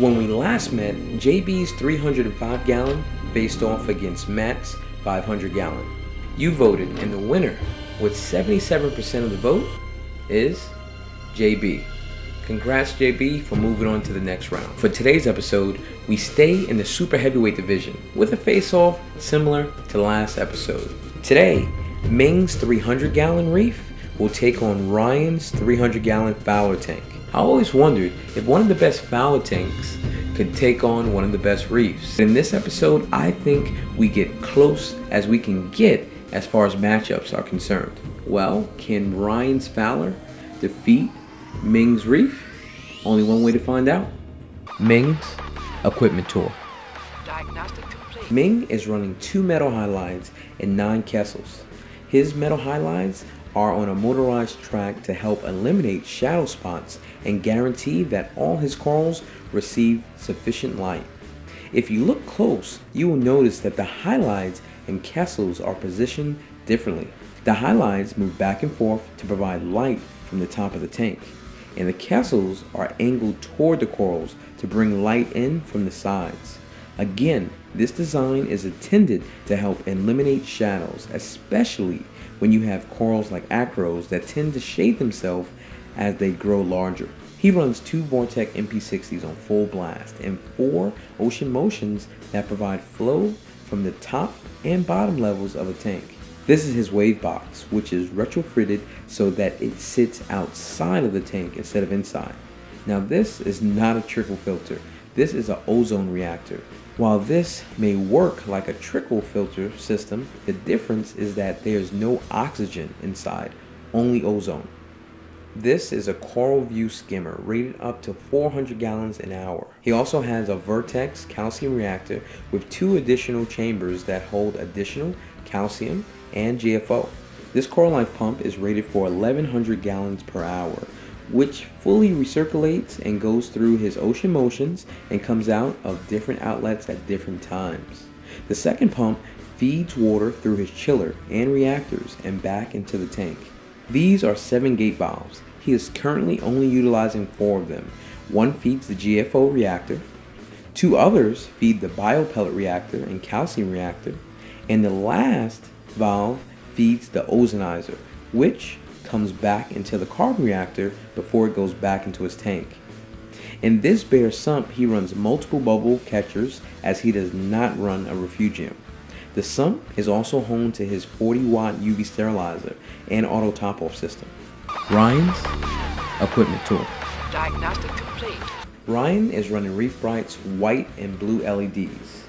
When we last met, JB's 305 gallon faced off against Matt's 500 gallon. You voted, and the winner, with 77% of the vote, is JB. Congrats JB for moving on to the next round. For today's episode, we stay in the super heavyweight division with a face-off similar to last episode. Today, Ming's 300 gallon Reef will take on Ryan's 300 gallon Fowler tank. I always wondered if one of the best Fowler tanks could take on one of the best Reefs. In this episode, I think we get close as we can get as far as matchups are concerned. Well, can Ryan's Fowler defeat Ming's Reef? Only one way to find out. Ming's equipment tour. Diagnostic complete. Ming is running 2 metal halides and 9 kessels. His metal halides are on a motorized track to help eliminate shadow spots and guarantee that all his corals receive sufficient light. If you look close, you will notice that the halides and kessels are positioned differently. The halides move back and forth to provide light from the top of the tank, and the kessels are angled toward the corals to bring light in from the sides. Again, this design is intended to help eliminate shadows, especially when you have corals like acros that tend to shade themselves as they grow larger. He runs 2 Vortex MP60s on full blast and 4 ocean motions that provide flow from the top and bottom levels of a tank. This is his wave box, which is retrofitted so that it sits outside of the tank instead of inside. Now this is not a trickle filter. This is an ozone reactor. While this may work like a trickle filter system, the difference is that there's no oxygen inside, only ozone. This is a Coral View skimmer rated up to 400 gallons an hour. He also has a Vertex calcium reactor with 2 additional chambers that hold additional calcium and GFO. This Coral Life pump is rated for 1100 gallons per hour, which fully recirculates and goes through his ocean motions and comes out of different outlets at different times. The second pump feeds water through his chiller and reactors and back into the tank. These are 7 gate valves. He is currently only utilizing 4 of them. One feeds the GFO reactor, 2 others feed the biopellet reactor and calcium reactor, and the last valve feeds the ozonizer, which comes back into the carbon reactor before it goes back into his tank. In this bare sump, he runs multiple bubble catchers as he does not run a refugium. The sump is also home to his 40-watt UV sterilizer and auto top-off system. Ryan's equipment tour. Diagnostic complete. Ryan is running Reef Bright's white and blue LEDs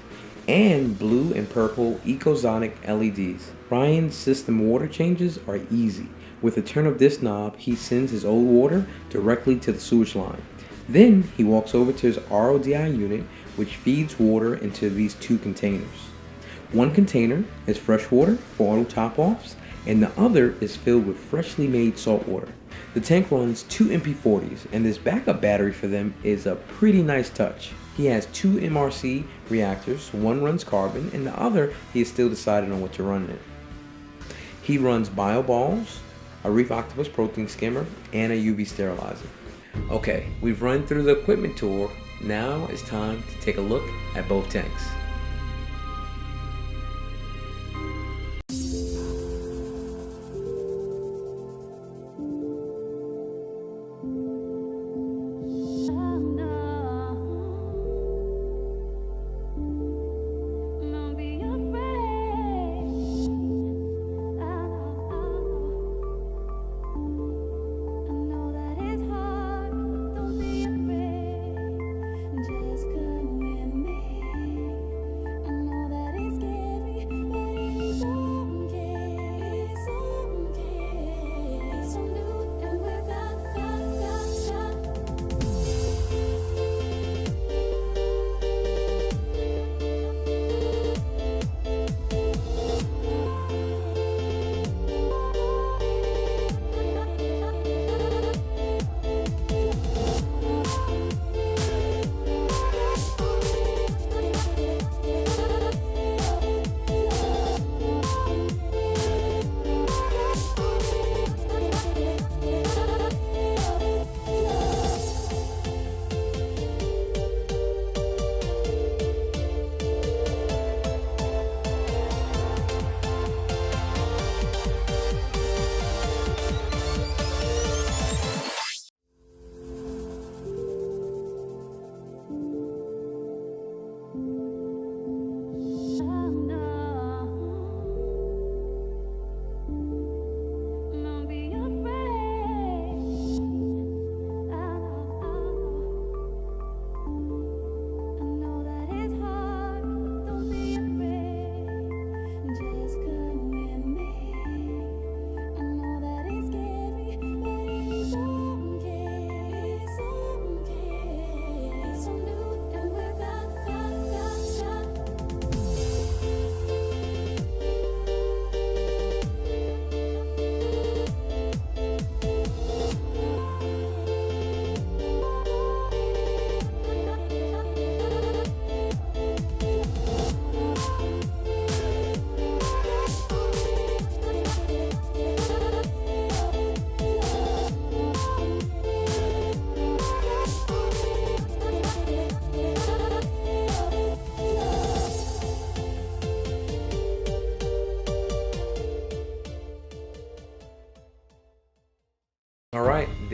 and blue and purple Ecosonic LEDs. Ryan's system water changes are easy. With a turn of this knob, he sends his old water directly to the sewage line. Then he walks over to his RODI unit, which feeds water into these 2 containers. One container is fresh water for auto top-offs, and the other is filled with freshly made salt water. The tank runs 2 MP40s, and this backup battery for them is a pretty nice touch. He has 2 MRC reactors, one runs carbon, and the other he is still deciding on what to run in. He runs bio balls, a Reef Octopus protein skimmer, and a UV sterilizer. Okay, we've run through the equipment tour. Now it's time to take a look at both tanks.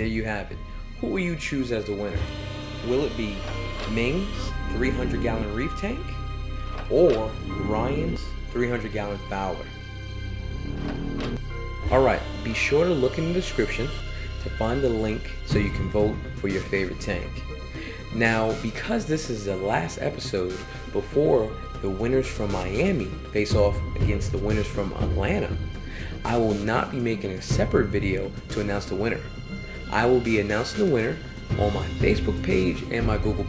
there you have it. Who will you choose as the winner? Will it be Ming's 300-gallon Reef tank or Ryan's 300-gallon Fowler? Alright, be sure to look in the description to find the link so you can vote for your favorite tank. Now, because this is the last episode before the winners from Miami face off against the winners from Atlanta, I will not be making a separate video to announce the winner. I will be announcing the winner on my Facebook page and my Google+.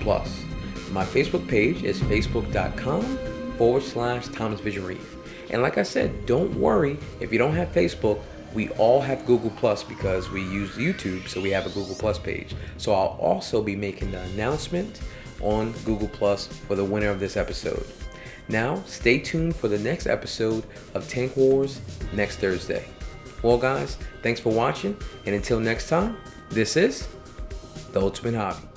My Facebook page is facebook.com/Thomas Vision Reef. And like I said, don't worry if you don't have Facebook. We all have Google Plus because we use YouTube, so we have a Google Plus page. So I'll also be making the announcement on Google Plus for the winner of this episode. Now, stay tuned for the next episode of Tank Wars next Thursday. Well guys, thanks for watching, and until next time, this is The Ultimate Hobby.